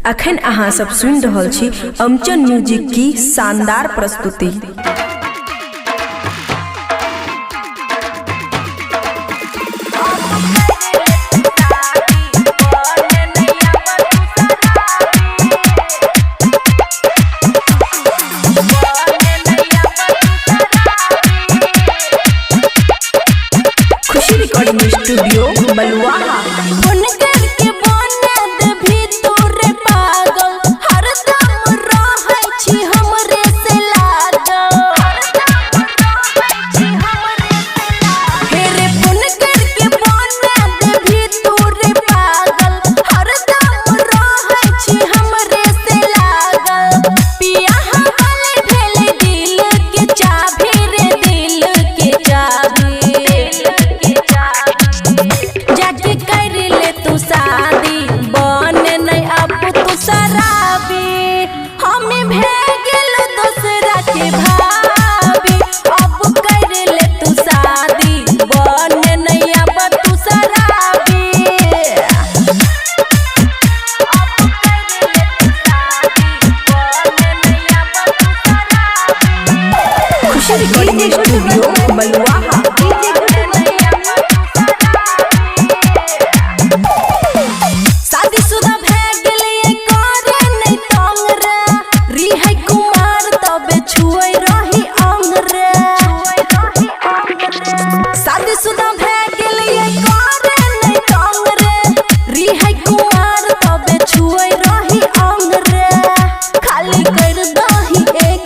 अखन अहाँ सब सुन रहल छी अमचन म्यूजिक की शानदार प्रस्तुति। खुशी रिकॉर्डिंग स्टूडियो बलुआहा। रिकॉर्डिंग स्टूडियो बलुआहा। शादीशुदा भए गेलिए करे नै तंग रे, रिहै कुमार तबे छुए रही अंग रे। शादीशुदा भए गेलिए करे नै तंग रे, रिहै कुमार तबे छुए रही अंग रे। खाली कर दही एक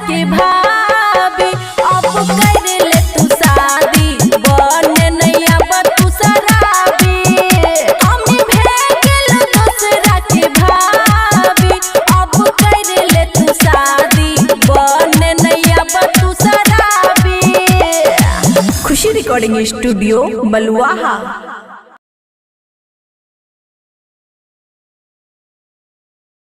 के भाभी अब कर ले तू शादी, बने नहीं अब तू शराबी। हम भेगल दूसरा के भाभी अब कर ले तू शादी, बने नहीं अब तू शराबी। खुशी रिकॉर्डिंग स्टूडियो बलुआहा।